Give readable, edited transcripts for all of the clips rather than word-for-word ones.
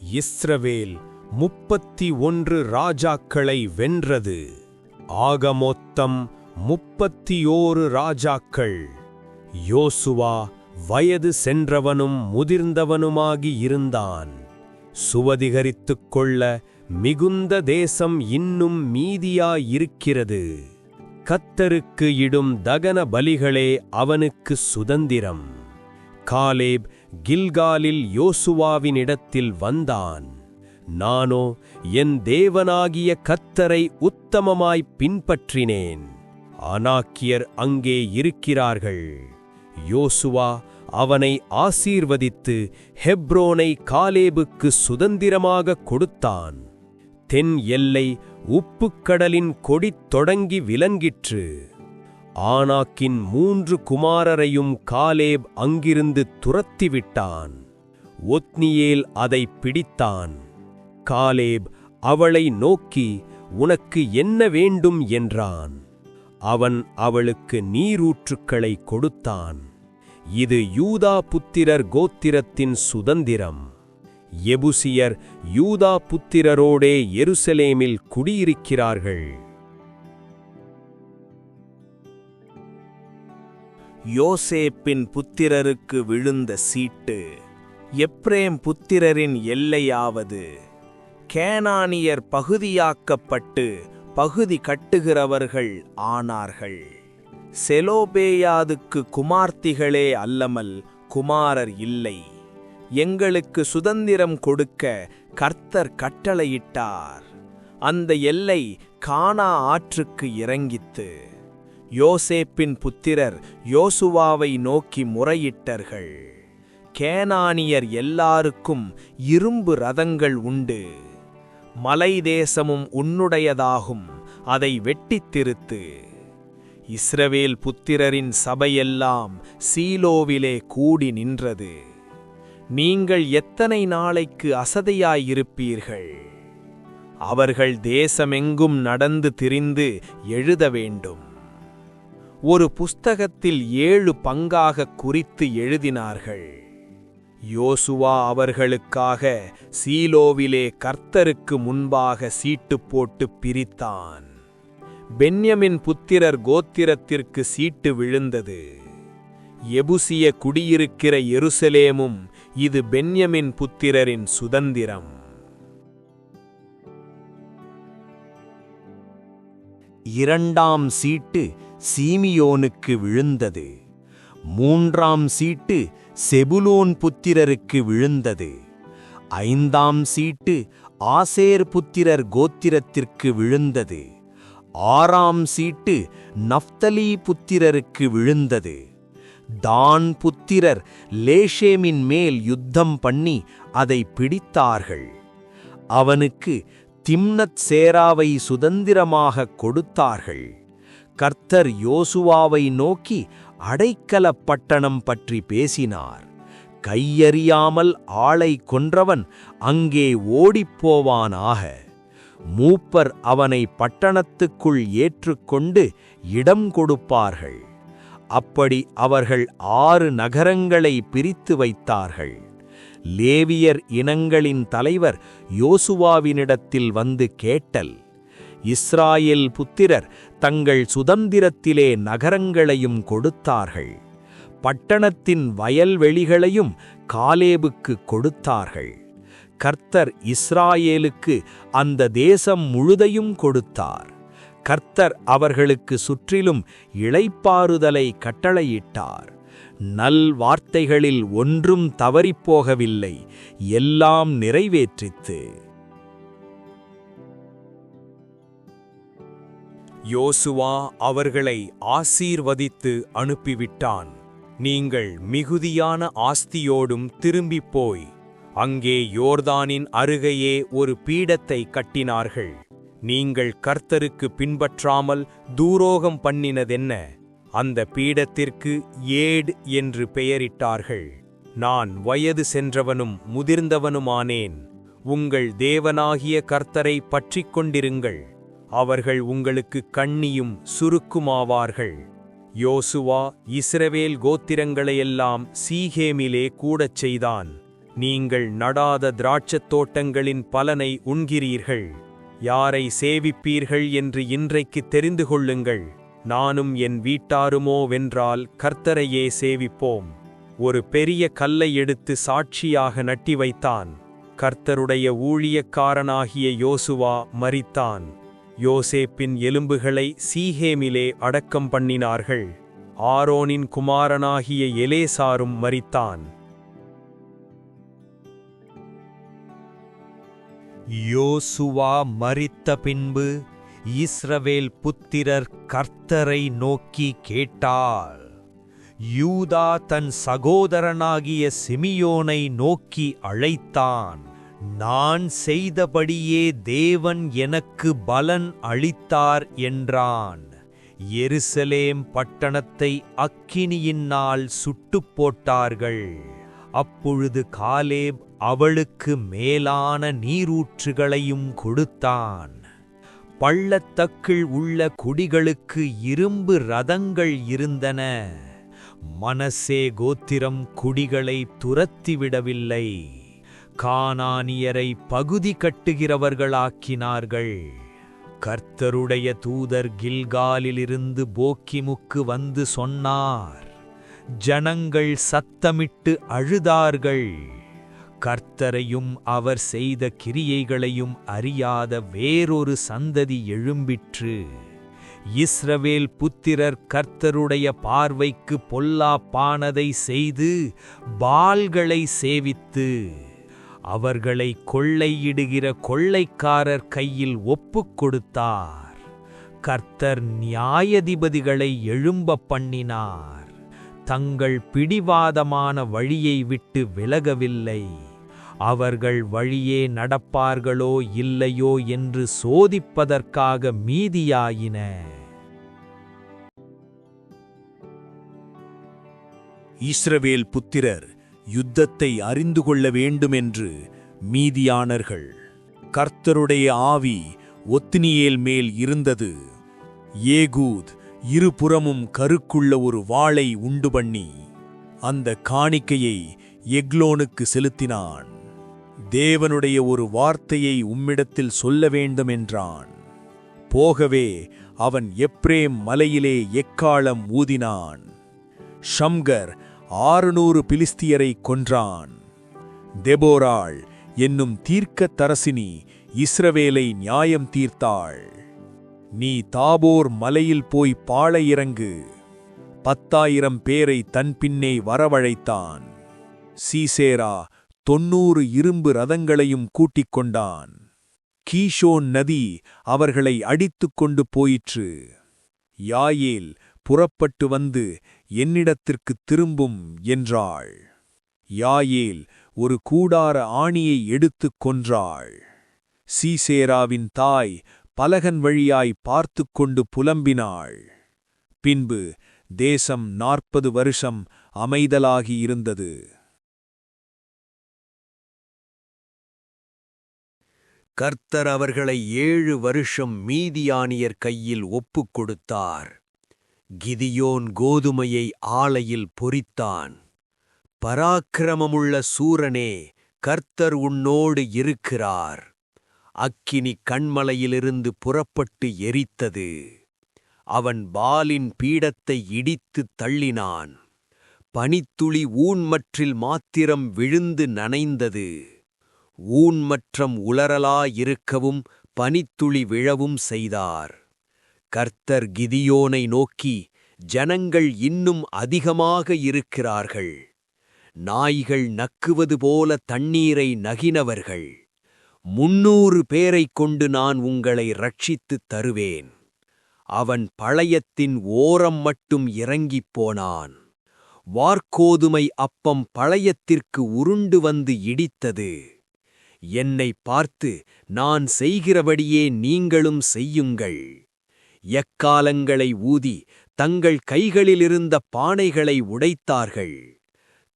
இஸ்ரவேல் 31 ராஜாக்களை வென்றது. ஆக மொத்தம் 31 ராஜாக்கள். யோசுவா வயது சென்றவனும் முதிர்ந்தவனுமாகி இருந்தான். சுவதிகரித்துக் கொள்ள மிகுந்த தேசம் இன்னும் மீதியாயிருக்கிறது. கர்த்தருக்கு இடும் தகன பலிகளே அவனுக்கு சுதந்திரம். காலேப் கில்காலில் யோசுவாவினிடத்தில் வந்தான். நானோ என் தேவனாகிய கர்த்தரை உத்தமமாய் பின்பற்றினேன். ஆனாக்கியர் அங்கே இருக்கிறார்கள். யோசுவா அவனை ஆசீர்வதித்து ஹெப்ரோனை காலேபுக்கு சுதந்திரமாக கொடுத்தான். தென் எல்லை உப்புக்கடலின் கொடி தொடங்கி விலங்கிற்று. ஆனாக்கின் 3 குமாரரையும் காலேப் அங்கிருந்து துரத்திவிட்டான். ஒத்னியேல் அதை பிடித்தான். காலேப் அவளை நோக்கி, உனக்கு என்ன வேண்டும் என்றான். அவன் அவளுக்கு நீரூற்றுக்களை கொடுத்தான். இது யூதா புத்திரர் கோத்திரத்தின் சுதந்திரம். எபுசியர் யூதா புத்திரரோடே எருசலேமில் குடியிருக்கிறார்கள். யோசேப்பின் புத்திரருக்கு விழுந்த சீட்டு. எப்ரேம் புத்திரரின் எல்லையாவது. கேனானியர் பகுதியாக்கப்பட்டு பகுதி கட்டுகிறவர்கள் ஆனார்கள். செலோபேயாதுக்கு குமார்த்திகளே அல்லமல் குமாரர் இல்லை. எங்களுக்கு சுதந்திரம் கொடுக்க கர்த்தர் கட்டளையிட்டார். அந்த எல்லை கானா ஆற்றுக்கு இறங்கித்து. யோசேப்பின் புத்திரர் யோசுவாவை நோக்கி முறையிட்டார்கள். கேனானியர் எல்லாருக்கும் இரும்பு ரதங்கள் உண்டு. மலை தேசமும் உன்னுடையதாகும், அதை வெட்டித் திருத்து. இஸ்ரவேல் புத்திரரின் சபையெல்லாம் சீலோவிலே கூடி நின்றது. நீங்கள் எத்தனை நாளைக்கு அசதியாயிருப்பீர்கள்? அவர்கள் தேசமெங்கும் நடந்து திரிந்து எழுத வேண்டும். ஒரு புஸ்தகத்தில் 7 பங்காக குறித்து எழுதினார்கள். யோசுவா அவர்களுக்காக சீலோவிலே கர்த்தருக்கு முன்பாக சீட்டு போட்டு பிரித்தான். பென்யமின் புத்திரர் கோத்திரத்திற்கு சீட்டு விழுந்தது. எபுசிய குடியிருக்கிற எருசலேமும் இது பென்யமின் புத்திரரின் சுதந்திரம். 2ஆம் சீட்டு சீமியோனுக்கு விழுந்தது. 3ஆம் சீட்டு செபுலோன் புத்திரருக்கு விழுந்தது. 5ஆம் சீட்டு ஆசேர் புத்திரர் கோத்திரத்திற்கு விழுந்தது. 6ஆம் சீட்டு நப்தலி புத்திரருக்கு விழுந்தது. தான் புத்திரர் லேஷேமின் மேல் யுத்தம் பண்ணி அதை பிடித்தார்கள். அவனுக்கு திம்னத் சேராவை சுதந்திரமாக கொடுத்தார்கள். கர்த்தர் யோசுவாவை நோக்கி அடைக்கலப் பட்டணம் பற்றி பேசினார். கையறியாமல் ஆளை கொன்றவன் அங்கே ஓடிப்போவானாக. மூப்பர் அவனை பட்டணத்துக்குள் ஏற்றுக்கொண்டு இடம் கொடுப்பார்கள். அப்படி அவர்கள் 6 நகரங்களை பிரித்து வைத்தார்கள். லேவியர் இனங்களின் தலைவர் யோசுவாவினிடத்தில் வந்து கேட்டல். இஸ்ராயேல் புத்திரர் தங்கள் சுதந்திரத்திலே நகரங்களையும் கொடுத்தார்கள். பட்டணத்தின் வயல்வெளிகளையும் காலேபுக்கு கொடுத்தார்கள். கர்த்தர் இஸ்ராயேலுக்கு அந்த தேசம் முழுதையும் கொடுத்தார். கர்த்தர் அவர்களுக்கு சுற்றிலும் இளைப்பாறுதலை கட்டளையிட்டார். நல் வார்த்தைகளில் ஒன்றும் தவறிப்போகவில்லை, எல்லாம் நிறைவேற்றித்து. யோசுவா அவர்களை ஆசீர்வதித்து அனுப்பிவிட்டான். நீங்கள் மிகுதியான ஆஸ்தியோடும் திரும்பிப் போய் அங்கே யோர்தானின் அருகையே ஒரு பீடத்தை கட்டினார்கள். நீங்கள் கர்த்தருக்கு பின்பற்றாமல் தூரோகம் பண்ணினதென்ன? அந்த பீடத்திற்கு ஏட் என்று பெயரிட்டார்கள். நான் வயது சென்றவனும் முதிர்ந்தவனுமானேன். உங்கள் தேவனாகிய கர்த்தரை பற்றிக் கொண்டிருங்கள். அவர்கள் உங்களுக்கு கண்ணியும் சுருக்குமாவார்கள். யோசுவா இஸ்ரவேல் கோத்திரங்களையெல்லாம் சீகேமிலே கூடச் செய்தான். நீங்கள் நடாத திராட்சத் தோட்டங்களின் பலனை உண்கிறீர்கள். யாரை சேவிப்பீர்கள் என்று இன்றைக்கு தெரிந்து கொள்ளுங்கள். நானும் என் வீட்டாருமோ வென்றால் கர்த்தரையே சேவிப்போம். ஒரு பெரிய கல்லை எடுத்து சாட்சியாக நட்டி வைத்தான். கர்த்தருடைய ஊழியக்காரனாகிய யோசுவா மரித்தான். யோசேப்பின் எலும்புகளை சீகேமிலே அடக்கம் பண்ணினார்கள். ஆரோனின் குமாரனாகிய எலேசாரும் மரித்தான். யோசுவா மரித்த பின்பு இஸ்ரவேல் புத்திரர் கர்த்தரை நோக்கி கேட்டார். யூதா தன் சகோதரனாகிய சிமியோனை நோக்கி அழைத்தான். நான் செய்தபடியே தேவன் எனக்கு பலன் அளித்தார் என்றான். எருசலேம் பட்டணத்தை அக்கினியினால் சுட்டுப் போட்டார்கள். அப்பொழுது காலேப் அவளுக்கு மேலான நீரூற்றுகளையும் கொடுத்தான். பள்ளத்தக்கில் உள்ள குடிகளுக்கு இரும்பு ரதங்கள் இருந்தன. மனசே கோத்திரம் குடிகளை துரத்திவிடவில்லை. கானானியரை பகுதி கட்டுகிறவர்களாக்கினார்கள். கர்த்தருடைய தூதர் கில்காலிலிருந்து போக்கிமுக்கு வந்து சொன்னார். ஜனங்கள் சத்தமிட்டு அழுதார்கள். கர்த்தரையும் அவர் செய்த கிரியைகளையும் அறியாத வேறொரு சந்ததி எழும்பிற்று. இஸ்ரவேல் புத்திரர் கர்த்தருடைய பார்வைக்கு பொல்லாப்பானதை செய்து பால்களை சேவித்து அவர்களை கொள்ளையிடுகிற கொள்ளைக்காரர் கையில் ஒப்புக் கொடுத்தார். கர்த்தர் நியாயாதிபதிகளை எழும்ப பண்ணினார். தங்கள் பிடிவாதமான வழியை விட்டு விலகவில்லை. அவர்கள் வழியே நடப்பார்களோ இல்லையோ என்று சோதிப்பதற்காக மீதியாயின. இஸ்ரவேல் புத்திரர் யுத்தத்தை அறிந்து கொள்ள வேண்டுமென்று மீதியானர்கள். கர்த்தருடைய ஆவி ஒத்னியேல் மேல் இருந்தது. ஏகூத் இருபுறமும் கருக்குள்ள ஒரு வாளை உண்டுபண்ணி அந்த காணிக்கையை எக்லோனுக்கு செலுத்தினான். தேவனுடைய ஒரு வார்த்தையை உம்மிடத்தில் சொல்ல வேண்டுமென்றான். போகவே அவன் எப்ரேம் மலையிலே எக்காளம் ஊதினான். ஷம்கர் 600 பிலிஸ்தியரை கொன்றான். தெபோராள் என்னும் தீர்க்கதரிசினி இஸ்ரவேலை நியாயம் தீர்த்தாள். நீ தாபோர் மலையில் போய் பாளையிறங்கு. 10,000 பேரை தன் பின்னே வரவழைத்தான். சீசேரா 90 இரும்பு ரதங்களையும் கூட்டிக் கொண்டான். கீஷோன் நதி அவர்களை அடித்துக் கொண்டு போயிற்று. யாயேல் புறப்பட்டு வந்து என்னிடத்திற்குத் திரும்பும் என்றாள். யாயேல் ஒரு கூடார ஆணியை எடுத்துக் கொன்றாள். சீசேராவின் தாய் பலகன் வழியாய் பார்த்துக் கொண்டு புலம்பினாள். பின்பு தேசம் 40 வருஷம் அமைதலாகியிருந்தது. கர்த்தர் அவர்களை 7 வருஷம் மீதியானியர் கையில் ஒப்புக் கொடுத்தார். கிதியோன் கோதுமையை ஆலையில் பொரித்தான். பராக்கிரமமுள்ள சூரனே, கர்த்தர் உன்னோடு இருக்கிறார். அக்கினி கண்மலையிலிருந்து புறப்பட்டு எரித்தது. அவன் பாலின் பீடத்தை இடித்துத் தள்ளினான். பனித்துளி ஊன்மற்றில் மாத்திரம் விழுந்து நனைந்தது. ஊன்மற்றம் உலரலாயிருக்கவும் பனித்துளி விழவும் செய்தார். கர்த்தர் கிதியோனை நோக்கி, ஜனங்கள் இன்னும் அதிகமாக இருக்கிறார்கள். நாய்கள் நக்குவது போல தண்ணீரை நகினவர்கள். 300 பேரைக் கொண்டு நான் உங்களை ரட்சித்துத் தருவேன். அவன் பழையத்தின் ஓரம் மட்டும் இறங்கிப் போனான். வார்கோதுமை அப்பம் பழையத்திற்கு உருண்டு வந்து இடித்தது. என்னை பார்த்து, நான் செய்கிறபடியே நீங்களும் செய்யுங்கள். எக்காலங்களை ஊதி தங்கள் கைகளிலிருந்த பானைகளை உடைத்தார்கள்.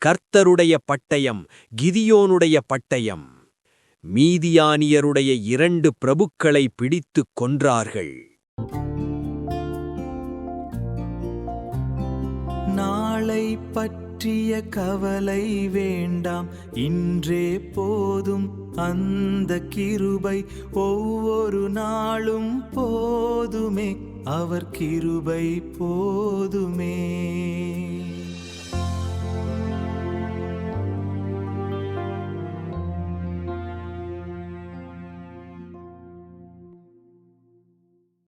கர்த்தருடைய பட்டயம், கிதியோனுடைய பட்டயம். மீதியானியருடைய 2 பிரபுக்களை பிடித்துக் கொன்றார்கள். நாளை பற்றி பற்றிய கவலை வேண்டாம், இன்றே போதும் அந்த கிருபை, ஒவ்வொரு நாளும் போதுமே, அவர் கிருபை போதுமே.